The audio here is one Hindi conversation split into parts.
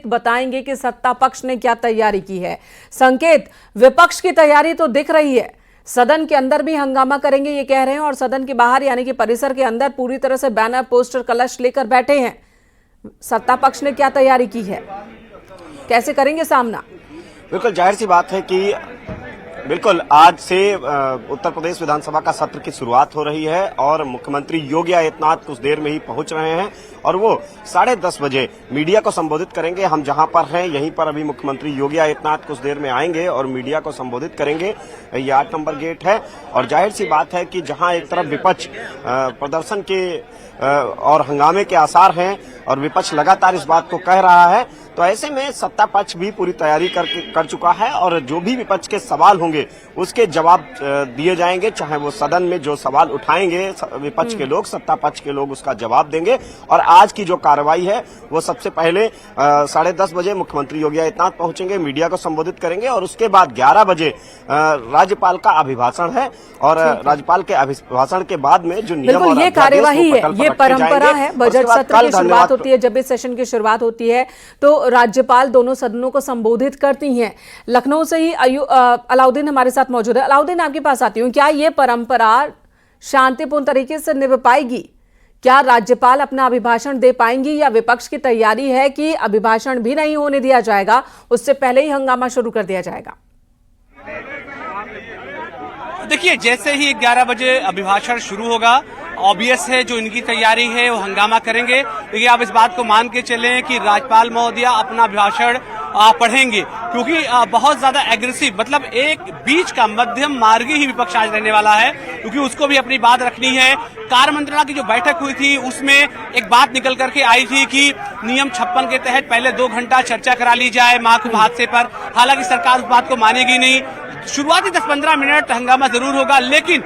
बताएंगे कि सत्ता पक्ष ने क्या तैयारी की है। संकेत, विपक्ष की तैयारी तो दिख रही है, सदन के अंदर भी हंगामा करेंगे ये कह रहे हैं और सदन के बाहर यानी कि परिसर के अंदर पूरी तरह से बैनर, पोस्टर, कलश लेकर बैठे हैं। सत्ता पक्ष ने क्या तैयारी की है, कैसे करेंगे सामना? बिल्कुल जाहिर सी बात है कि बिल्कुल आज से उत्तर प्रदेश विधानसभा का सत्र की शुरुआत हो रही है और मुख्यमंत्री योगी आदित्यनाथ कुछ देर में ही पहुंच रहे हैं और वो 10:30 बजे मीडिया को संबोधित करेंगे। हम जहां पर हैं यहीं पर अभी मुख्यमंत्री योगी आदित्यनाथ कुछ देर में आएंगे और मीडिया को संबोधित करेंगे। ये 8 नंबर गेट है और जाहिर सी बात है कि जहां एक तरफ विपक्ष प्रदर्शन के और हंगामे के आसार हैं और विपक्ष लगातार इस बात को कह रहा है, तो ऐसे में सत्ता पक्ष भी पूरी तैयारी कर चुका है और जो भी विपक्ष के सवाल होंगे उसके जवाब दिए जाएंगे। चाहे वो सदन में जो सवाल उठाएंगे विपक्ष के लोग, सत्ता पक्ष के लोग उसका जवाब देंगे। और आज की जो कार्रवाई है वो सबसे पहले 10:30 बजे मुख्यमंत्री योगी आदित्यनाथ पहुंचेंगे, मीडिया को संबोधित करेंगे और उसके बाद 11 बजे राज्यपाल का अभिभाषण है और राज्यपाल के अभिभाषण के बाद में जो नियम और ये कार्यवाही है, ये परंपरा है। बजट सत्र की शुरुआत होती है, जब इस सेशन की शुरुआत होती है तो राज्यपाल दोनों सदनों को संबोधित करती हैं। लखनऊ से ही अलाउद्दीन हमारे साथ मौजूद है। अलाउद्दीन, आपके पास आती हूं, क्या ये परंपरा शांतिपूर्ण तरीके से निभ पाएगी? क्या राज्यपाल अपना अभिभाषण दे पाएंगी या विपक्ष की तैयारी है कि अभिभाषण भी नहीं होने दिया जाएगा, उससे पहले ही हंगामा शुरू कर दिया जाएगा? देखिए, जैसे ही 11 बजे अभिभाषण शुरू होगा, ऑब्वियस है जो इनकी तैयारी है वो हंगामा करेंगे। देखिए, आप इस बात को मान के चलें कि राज्यपाल महोदया अपना अभिभाषण पढ़ेंगे क्योंकि बहुत ज्यादा एग्रेसिव, मतलब एक बीच का मध्यम मार्गी ही विपक्ष आज रहने वाला है क्योंकि उसको भी अपनी बात रखनी है। कार्य मंत्रणा की जो बैठक हुई थी उसमें एक बात निकल करके आई थी कि नियम 56 के तहत पहले 2 घंटा चर्चा करा ली जाए महाकुंभ हादसे पर। हालांकि सरकार उस बात को मानेगी नहीं। शुरुआती 10-15 मिनट हंगामा जरूर होगा, लेकिन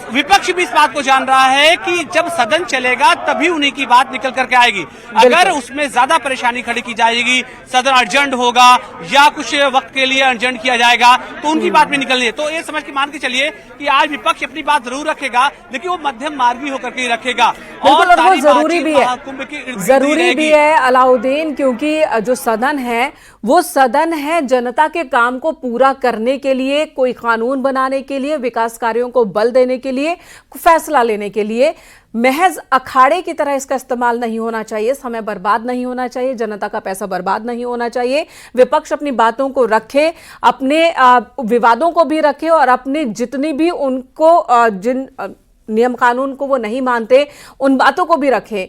विपक्ष भी इस बात को जान रहा है कि जब सदन चलेगा तभी उन्हीं की बात निकल करके आएगी। अगर उसमें ज्यादा परेशानी खड़ी की जाएगी, सदन अर्जेंट होगा या कुछ वक्त के लिए अर्जेंट किया जाएगा तो उनकी बात में निकलनी है। तो ये समझ के मान के चलिए कि आज विपक्ष अपनी बात जरूर रखेगा, लेकिन वो मध्यम मार्गी होकर के रखेगा। और वो जरूरी भी है अलाउद्दीन, क्योंकि जो सदन है वो सदन है जनता के काम को पूरा करने के लिए, कोई कानून बनाने के लिए, विकास कार्यों को बल देने के लिए, फैसला लेने के लिए। महज अखाड़े की तरह इसका इस्तेमाल नहीं होना चाहिए, समय बर्बाद नहीं होना चाहिए, जनता का पैसा बर्बाद नहीं होना चाहिए। विपक्ष अपनी बातों को रखे, अपने विवादों को भी रखे और अपनी जितनी भी उनको जिन नियम कानून को वो नहीं मानते उन बातों को भी रखे।